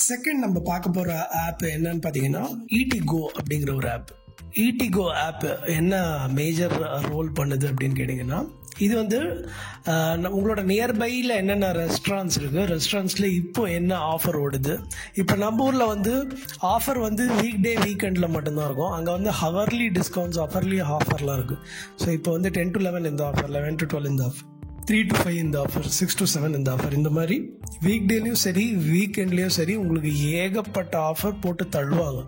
Second நம்ம பார்க்க போற ஆப் என்னன்னு பார்த்தீங்கன்னா ஈட்டிகோ அப்படிங்கிற ஒரு ஆப். ஈட்டிகோ ஆப் என்ன மேஜர் ரோல் பண்ணுது அப்படின்னு கேட்டிங்கன்னா, இது வந்து உங்களோட நியர்பையில் என்னென்ன ரெஸ்டாரண்ட்ஸ் இருக்குது, ரெஸ்டாரண்ட்ஸில் இப்போ என்ன ஆஃபர் ஓடுது. இப்போ நம்ம ஊரில் வந்து ஆஃபர் வந்து வீக்கெண்டில் மட்டும்தான் இருக்கும். அங்கே வந்து ஹவர்லி டிஸ்கவுண்ட்ஸ், ஆஃபர்லாம் இருக்குது. ஸோ இப்போ வந்து 10 to 11 இந்த ஆஃபர், 11 to 12 இந்த ஆஃபர், 3 to 5 இந்த ஆஃபர், 6 to 7 இந்த ஆஃபர். இந்த மாதிரி வீக்டேலையும் சரி வீக்கெண்ட்லேயும் சரி உங்களுக்கு ஏகப்பட்ட ஆஃபர் போட்டு தள்ளுவாங்க.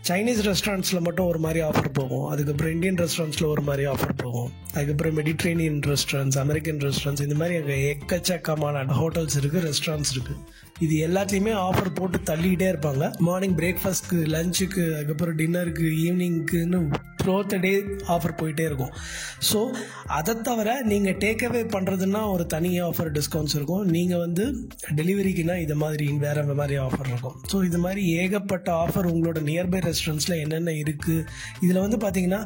சைனீஸ் ரெஸ்டாரண்ட்ஸில் மட்டும் ஒரு மாதிரி ஆஃபர் போகும், அதுக்கப்புறம் இந்தியன் ரெஸ்டாரண்ட்ஸில் ஒரு மாதிரி ஆஃபர் போகும், அதுக்கப்புறம் மெடிட்ரேனியன் ரெஸ்டாரண்ட்ஸ், அமெரிக்கன் ரெஸ்டாரண்ட்ஸ், இந்த மாதிரி அங்கே எக்கச்சக்கமான ஹோட்டல்ஸ் இருக்குது, ரெஸ்டாரண்ட்ஸ் இருக்குது. இது எல்லாத்தையுமே ஆஃபர் போட்டு தள்ளிக்கிட்டே இருப்பாங்க. மார்னிங் பிரேக்ஃபாஸ்ட்க்கு, லஞ்சுக்கு, அதுக்கப்புறம் டின்னருக்கு, ஈவினிங்க்குன்னு த்ரூஅவுட் த டே ஆஃபர் போயிட்டே இருக்கும். ஸோ அதை தவிர நீங்கள் டேக்அவே பண்ணுறதுன்னா ஒரு தனி ஆஃபர் டிஸ்கவுண்ட்ஸ் இருக்கும். நீங்கள் வந்து டெலிவரிக்குன்னா இது மாதிரி வேறு மாதிரி ஆஃபர் இருக்கும். ஸோ இது மாதிரி ஏகப்பட்ட ஆஃபர் உங்களோட நியர்பை ரெஸ்டாரண்ட்ஸில் என்னென்ன இருக்குது. இதில் வந்து பார்த்தீங்கன்னா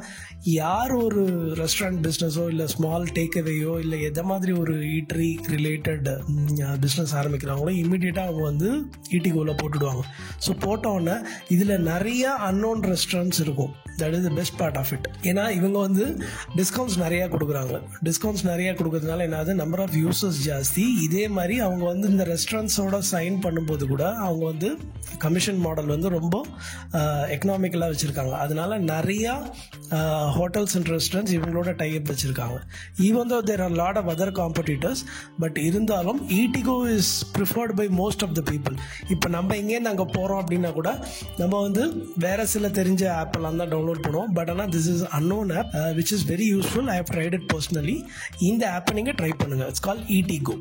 யார் ஒரு ரெஸ்டாரண்ட் பிஸ்னஸோ இல்லை ஸ்மால் டேக்அவேயோ இல்லை எதை மாதிரி ஒரு ஈட்ரி ரிலேட்டட் பிஸ்னஸ் ஆரம்பிக்கிறாங்களோ இமீடியட்டாக அவங்க வந்து ஈட்டிகோவில் போட்டுடுவாங்க. ஸோ போட்டோன்னே இதில் நிறைய அன்னோன் ரெஸ்டாரண்ட்ஸ் இருக்கும். That is the best part of it. ஏன்னா இவங்க வந்து டிஸ்கவுண்ட்ஸ் நிறையா கொடுக்குறாங்க. டிஸ்கவுண்ட்ஸ் நிறையா கொடுக்கறதுனால என்னது, நம்பர் ஆஃப் யூசர்ஸ் ஜாஸ்தி. இதே மாதிரி அவங்க வந்து இந்த ரெஸ்டாரண்ட்ஸோட சைன் பண்ணும்போது கூட அவங்க வந்து கமிஷன் மாடல் வந்து ரொம்ப எக்கனாமிக்கலாக வச்சுருக்காங்க. அதனால நிறையா ஹோட்டல்ஸ் அண்ட் ரெஸ்டாரண்ட்ஸ் இவங்களோட டைப் வச்சுருக்காங்க. Even though there are lot of other competitors, but இருந்தாலும் Eatigo is preferred by most of the people. இப்போ நம்ம இங்கேருந்து அங்கே போகிறோம் அப்படின்னா கூட நம்ம வந்து வேறு சில தெரிஞ்ச ஆப்பெல்லாம் தான் டவுன்லோட் பண்ணுவோம். பட் ஆனால் this is unknown app which is very useful. I have tried it personally. இந்த ஆப்பை நீங்கள் ட்ரை பண்ணுங்கள். It's call ஈட்டிகோ.